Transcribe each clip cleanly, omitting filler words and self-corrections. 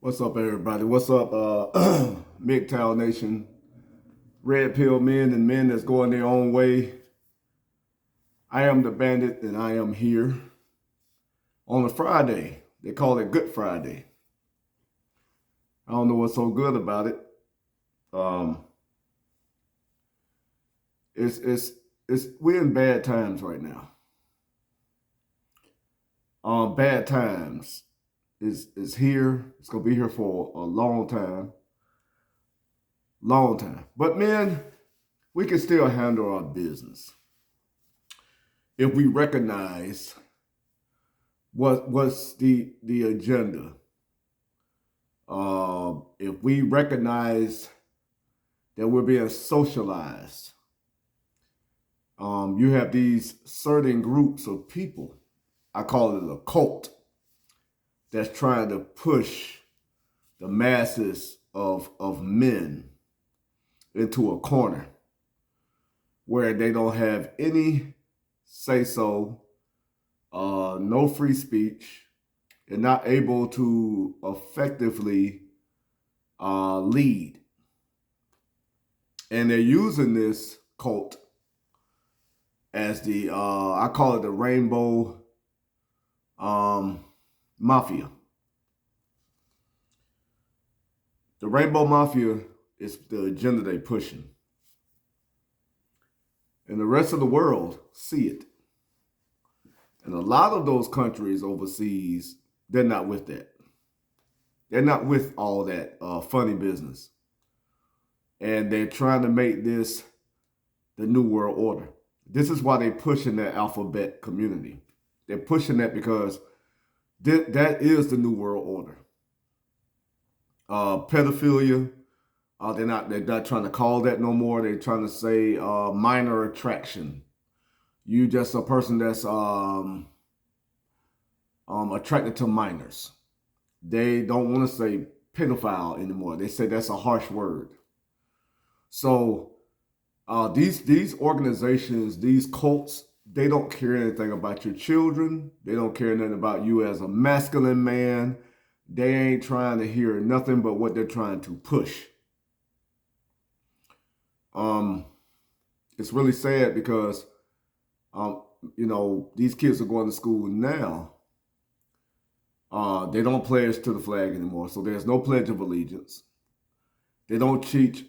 What's up, everybody? What's up, MGTOW Nation, Red Pill men and men that's going their own way? I am the Bandit, and I am here on a Friday. They call it Good Friday. I don't know what's so good about it. Um, it's we're in bad times right now. Bad times is here. It's gonna be here for a long time. Long time. But men, we can still handle our business if we recognize what's the agenda. If we recognize that we're being socialized, you have these certain groups of people. I call it a cult that's trying to push the masses of men into a corner where they don't have any say so, no free speech, and not able to effectively lead. And they're using this cult as the, I call it the rainbow mafia. The rainbow mafia is the agenda they're pushing. And the rest of the world see it. And a lot of those countries overseas, they're not with that. They're not with all that funny business. And they're trying to make this the new world order. This is why they're pushing that alphabet community. They're pushing that because that is the new world order. Pedophilia, they're not trying to call that no more. They're trying to say minor attraction. You just a person that's attracted to minors. They don't want to say pedophile anymore. They say that's a harsh word. So these organizations, these cults, they don't care anything about your children. They don't care anything about you as a masculine man. They ain't trying to hear nothing but what they're trying to push. It's really sad because these kids are going to school now. They don't pledge to the flag anymore, so there's no pledge of allegiance. They don't teach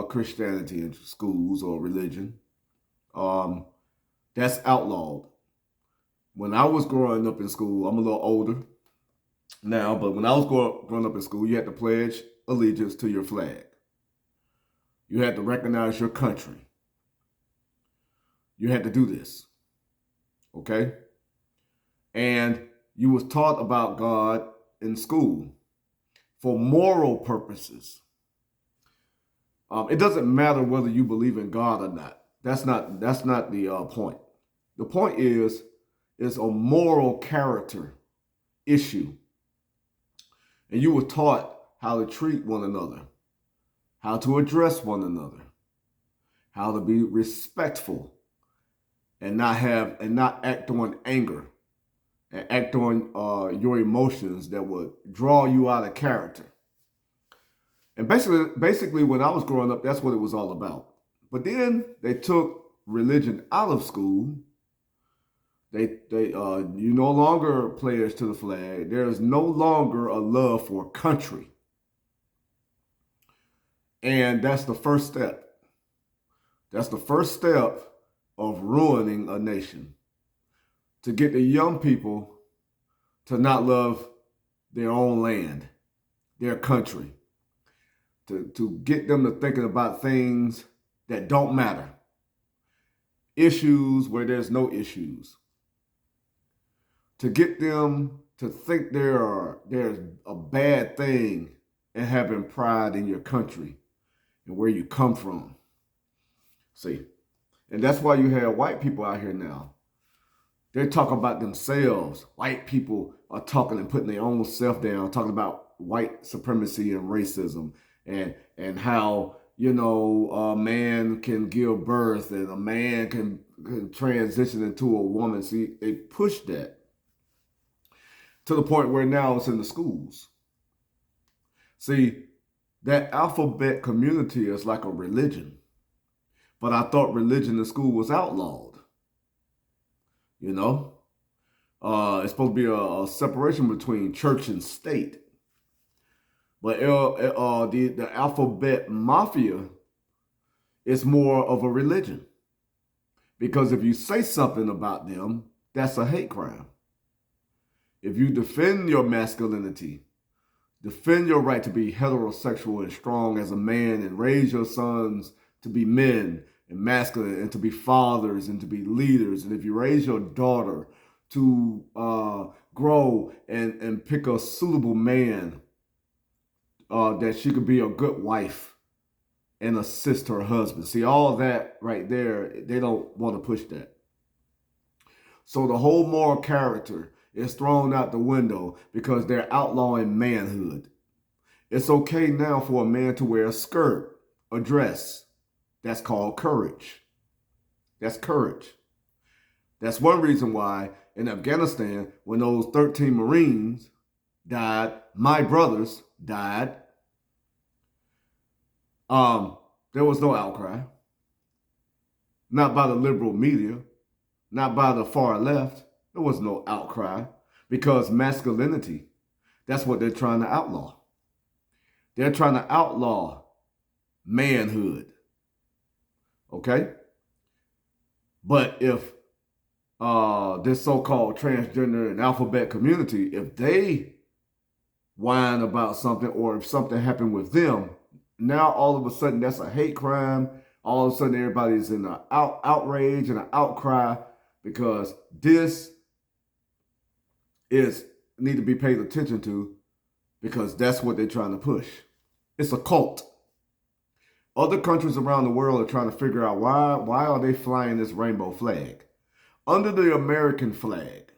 Christianity in schools or religion. That's outlawed. When I was growing up in school, I'm a little older now, but when I was growing up in school, you had to pledge allegiance to your flag. You had to recognize your country. You had to do this, okay? And you was taught about God in school for moral purposes. It doesn't matter whether you believe in God or not. That's not the point. The point is it's a moral character issue. And you were taught how to treat one another, how to address one another, how to be respectful and not act on anger and act on your emotions that would draw you out of character. And basically, when I was growing up, that's what it was all about. But then they took religion out of school. You no longer pledge to the flag. There is no longer a love for country. And that's the first step. That's the first step of ruining a nation. To get the young people to not love their own land, their country. To get them to thinking about things that don't matter. Issues where there's no issues. To get them to think there's a bad thing in having pride in your country and where you come from. See, and that's why you have white people out here now. They're talking about themselves. White people are talking and putting their own self down, talking about white supremacy and racism and how, a man can give birth and a man can transition into a woman. See, they push that to the point where now it's in the schools. See, that alphabet community is like a religion. But I thought religion in school was outlawed. You know? It's supposed to be a separation between church and state. But the alphabet mafia is more of a religion. Because if you say something about them, that's a hate crime. If you defend your masculinity, defend your right to be heterosexual and strong as a man and raise your sons to be men and masculine and to be fathers and to be leaders. And if you raise your daughter to grow and pick a suitable man that she could be a good wife and assist her husband. See, all that right there, they don't want to push that. So the whole moral character is thrown out the window because they're outlawing manhood. It's okay now for a man to wear a skirt, a dress. That's called courage. That's courage. That's one reason why in Afghanistan, when those 13 Marines died, my brothers died, there was no outcry. Not by the liberal media, not by the far left. There was no outcry because masculinity, that's what they're trying to outlaw. They're trying to outlaw manhood. Okay? But if this so-called transgender and alphabet community, if they whine about something or if something happened with them, now all of a sudden that's a hate crime. All of a sudden everybody's in an outrage and an outcry because this need to be paid attention to because that's what they're trying to push. It's a cult. Other countries around the world are trying to figure out why are they flying this rainbow flag. Under the American flag,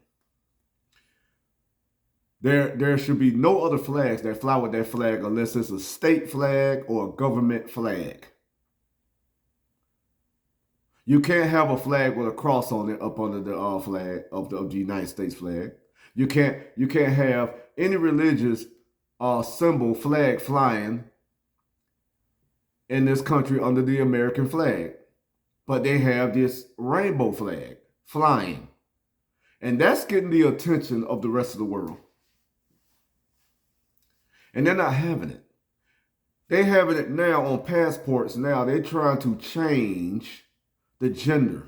there should be no other flags that fly with that flag unless it's a state flag or a government flag. You can't have a flag with a cross on it up under the flag of the United States flag. You can't have any religious symbol flag flying in this country under the American flag. But they have this rainbow flag flying. And that's getting the attention of the rest of the world. And they're not having it. They're having it now on passports now. They're trying to change the gender.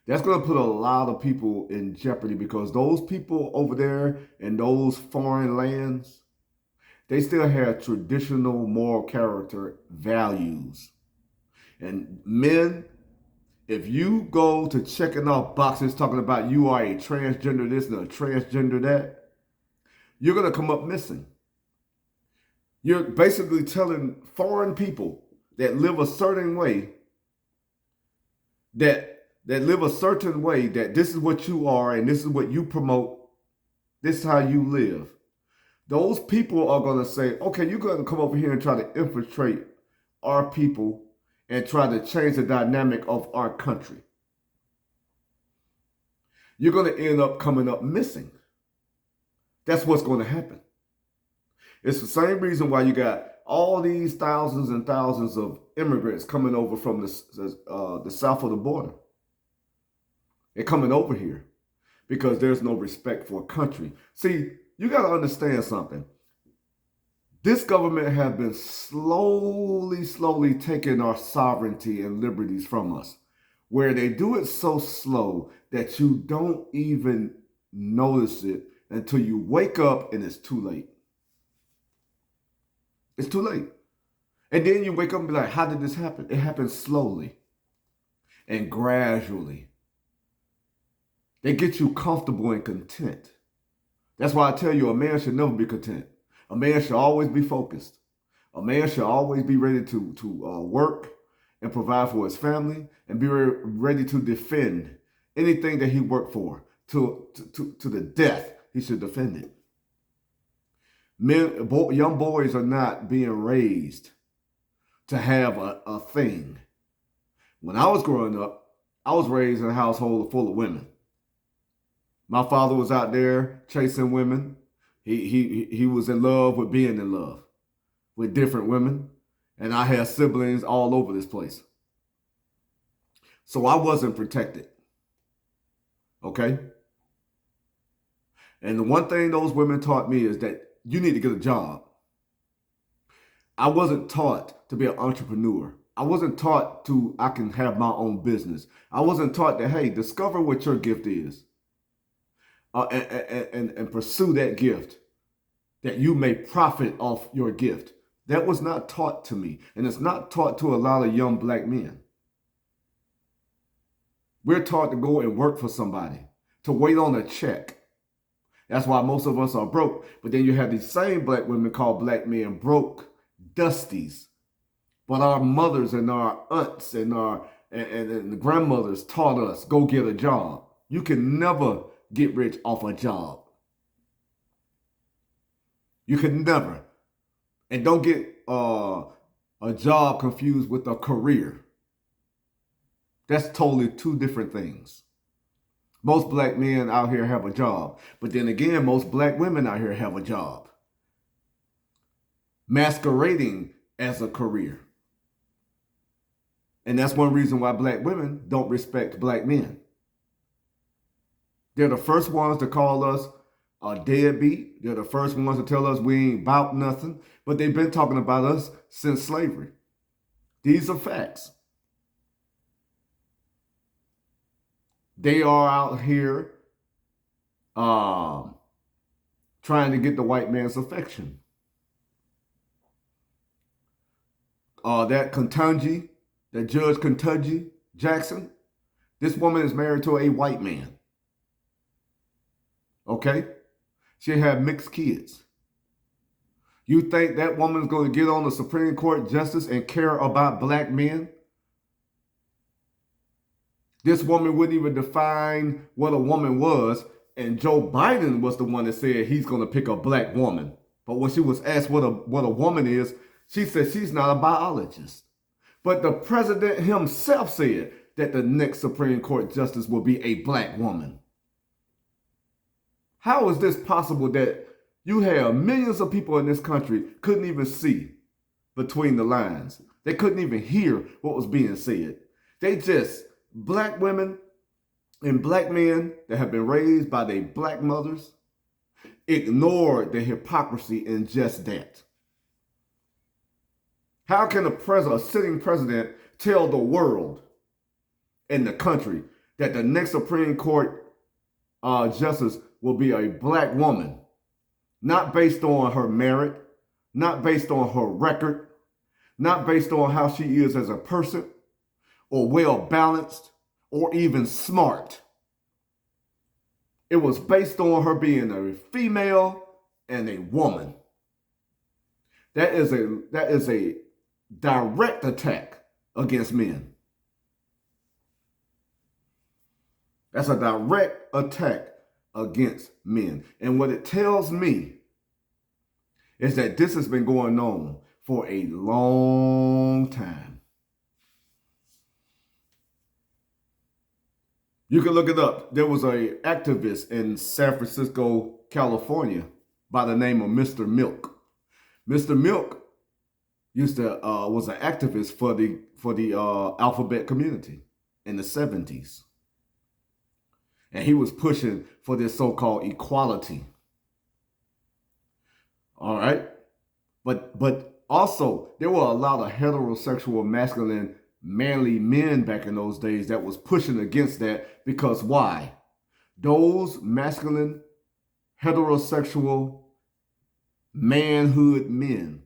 That's going to put a lot of people in jeopardy because those people over there in those foreign lands, they still have traditional moral character values. And men, if you go to checking off boxes talking about you are a transgender this and a transgender that, you're going to come up missing. You're basically telling foreign people that live a certain way that this is what you are and this is what you promote. This is how you live. Those people are going to say, okay, you're going to come over here and try to infiltrate our people and try to change the dynamic of our country. You're going to end up coming up missing. That's what's going to happen. It's the same reason why you got all these thousands and thousands of immigrants coming over from the south of the border. They're coming over here because there's no respect for a country. See, you got to understand something. This government has been slowly taking our sovereignty and liberties from us, where they do it so slow that you don't even notice it until you wake up and it's too late. It's too late. And then you wake up and be like, how did this happen? It happened slowly and gradually. They get you comfortable and content. That's why I tell you a man should never be content. A man should always be focused. A man should always be ready to work and provide for his family and be ready to defend anything that he worked for to the death. He should defend it. Young boys are not being raised to have a thing. When I was growing up, I was raised in a household full of women. My father was out there chasing women. He was in love with being in love with different women. And I had siblings all over this place. So I wasn't protected. Okay? And the one thing those women taught me is that you need to get a job. I wasn't taught to be an entrepreneur. I wasn't taught I can have my own business. I wasn't taught that, hey, discover what your gift is and pursue that gift, that you may profit off your gift. That was not taught to me, and it's not taught to a lot of young black men. We're taught to go and work for somebody, to wait on a check. That's why most of us are broke. But then you have these same black women called black men broke dusties. But our mothers and our aunts and the grandmothers taught us, go get a job. You can never get rich off a job. You can never. And don't get a job confused with a career. That's totally two different things. Most black men out here have a job. But then again, most black women out here have a job, masquerading as a career. And that's one reason why black women don't respect black men. They're the first ones to call us a deadbeat. They're the first ones to tell us we ain't about nothing. But they've been talking about us since slavery. These are facts. They are out here trying to get the white man's affection. That Judge Ketanji Jackson, this woman is married to a white man. Okay? She had mixed kids. You think that woman's going to get on the Supreme Court justice and care about black men? This woman wouldn't even define what a woman was, and Joe Biden was the one that said he's going to pick a black woman. But when she was asked what a woman is, she said she's not a biologist. But the president himself said that the next Supreme Court justice will be a black woman. How is this possible that you have millions of people in this country couldn't even see between the lines? They couldn't even hear what was being said. They just, black women and black men that have been raised by their black mothers, ignored the hypocrisy in just that. How can a sitting president tell the world and the country that the next Supreme Court justice will be a black woman, not based on her merit, not based on her record, not based on how she is as a person, or well-balanced, or even smart? It was based on her being a female and a woman. That is a direct attack against men. That's a direct attack against men. And what it tells me is that this has been going on for a long time. You can look it up. There was an activist in San Francisco, California, by the name of Mr. Milk. Mr. Milk was an activist for the alphabet community in the 70s. And he was pushing for this so-called equality. All right? But also, there were a lot of heterosexual, masculine, manly men back in those days that was pushing against that, because why? Those masculine, heterosexual, manhood men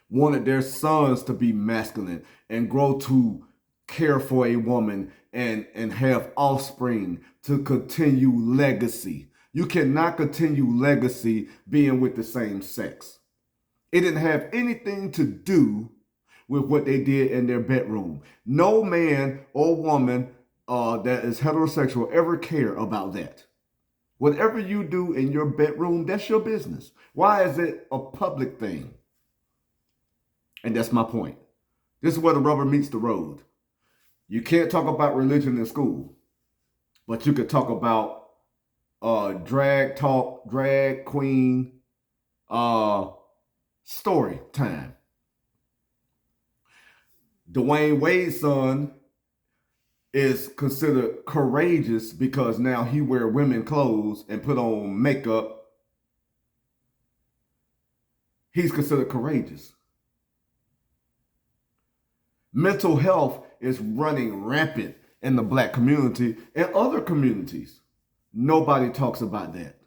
wanted their sons to be masculine and grow to care for a woman and have offspring to continue legacy. You cannot continue legacy being with the same sex. It didn't have anything to do with what they did in their bedroom. No man or woman that is heterosexual ever care about that. Whatever you do in your bedroom, that's your business. Why is it a public thing? And that's my point. This is where the rubber meets the road. You can't talk about religion in school, but you could talk about drag talk, drag queen, story time. Dwayne Wade's son is considered courageous because now he wear women clothes and put on makeup. He's considered courageous. Mental health is running rampant in the Black community and other communities. Nobody talks about that.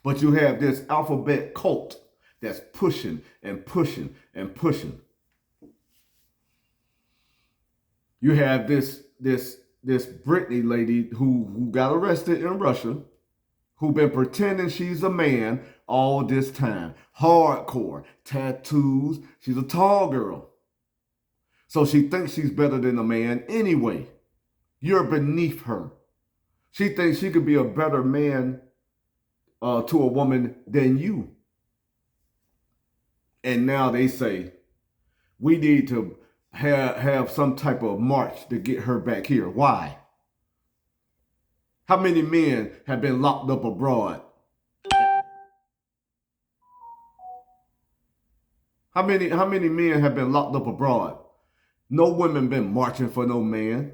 But you have this alphabet cult that's pushing and pushing and pushing. You have this Britney lady who got arrested in Russia, who been pretending she's a man all this time. Hardcore, tattoos. She's a tall girl. So she thinks she's better than a man anyway. You're beneath her. She thinks she could be a better man to a woman than you. And now they say, we need to have some type of march to get her back here. Why? How many men have been locked up abroad? How many men have been locked up abroad? No women been marching for no man.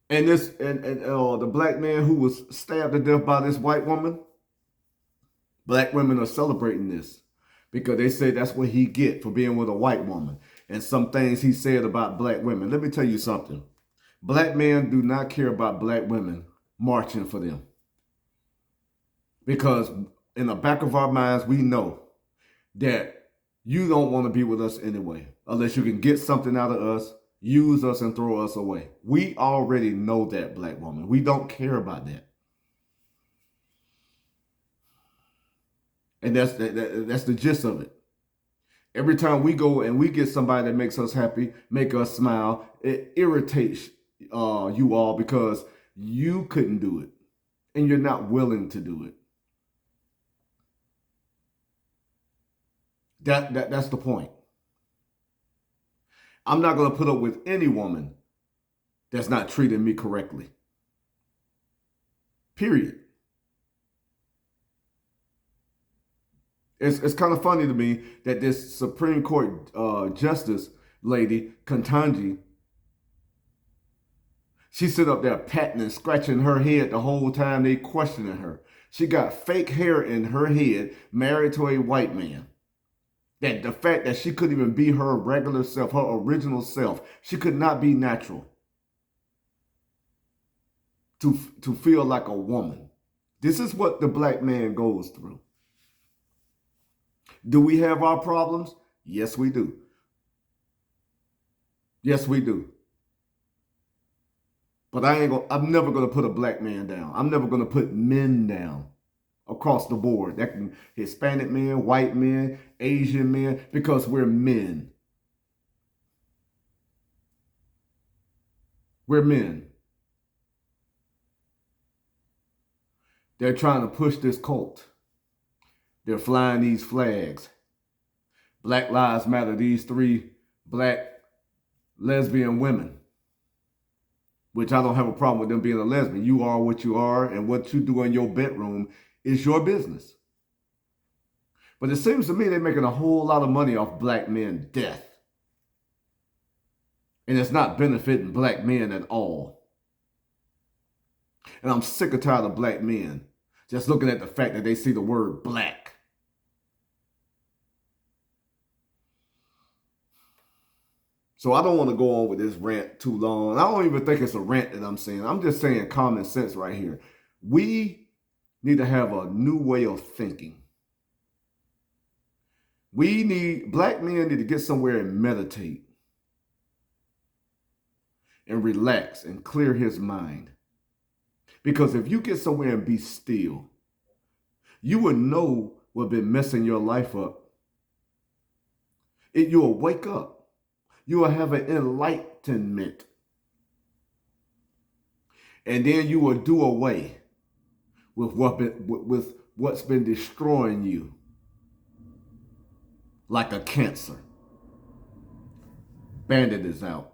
And the black man who was stabbed to death by this white woman, black women are celebrating this because they say that's what he get for being with a white woman and some things he said about black women. Let me tell you something. Black men do not care about black women marching for them because in the back of our minds, we know that you don't want to be with us anyway, unless you can get something out of us, use us, and throw us away. We already know that, black woman. We don't care about that. And that's the gist of it. Every time we go and we get somebody that makes us happy, make us smile, it irritates you all because you couldn't do it and you're not willing to do it. That's the point. I'm not going to put up with any woman that's not treating me correctly. Period. It's kind of funny to me that this Supreme Court Justice lady, Ketanji, she sit up there patting and scratching her head the whole time they questioning her. She got fake hair in her head, married to a white man. That the fact that she couldn't even be her regular self, her original self, she could not be natural to feel like a woman. This is what the black man goes through. Do we have our problems? Yes, we do. Yes, we do. But I'm never gonna put a black man down. I'm never gonna put men down. Across the board. That can Hispanic men, white men, Asian men, because we're men. We're men. They're trying to push this cult. They're flying these flags. Black Lives Matter, these 3 black lesbian women, which I don't have a problem with them being a lesbian. You are what you are, and what you do in your bedroom is your business. But it seems to me they're making a whole lot of money off black men death. And it's not benefiting black men at all. And I'm sick and tired of black men just looking at the fact that they see the word black. So I don't want to go on with this rant too long. I don't even think it's a rant that I'm saying. I'm just saying common sense right here. We need to have a new way of thinking. Black men need to get somewhere and meditate and relax and clear his mind. Because if you get somewhere and be still, you will know what's been messing your life up. You will wake up. You will have an enlightenment. And then you will do away with what's been destroying you like a cancer. Bandit is out.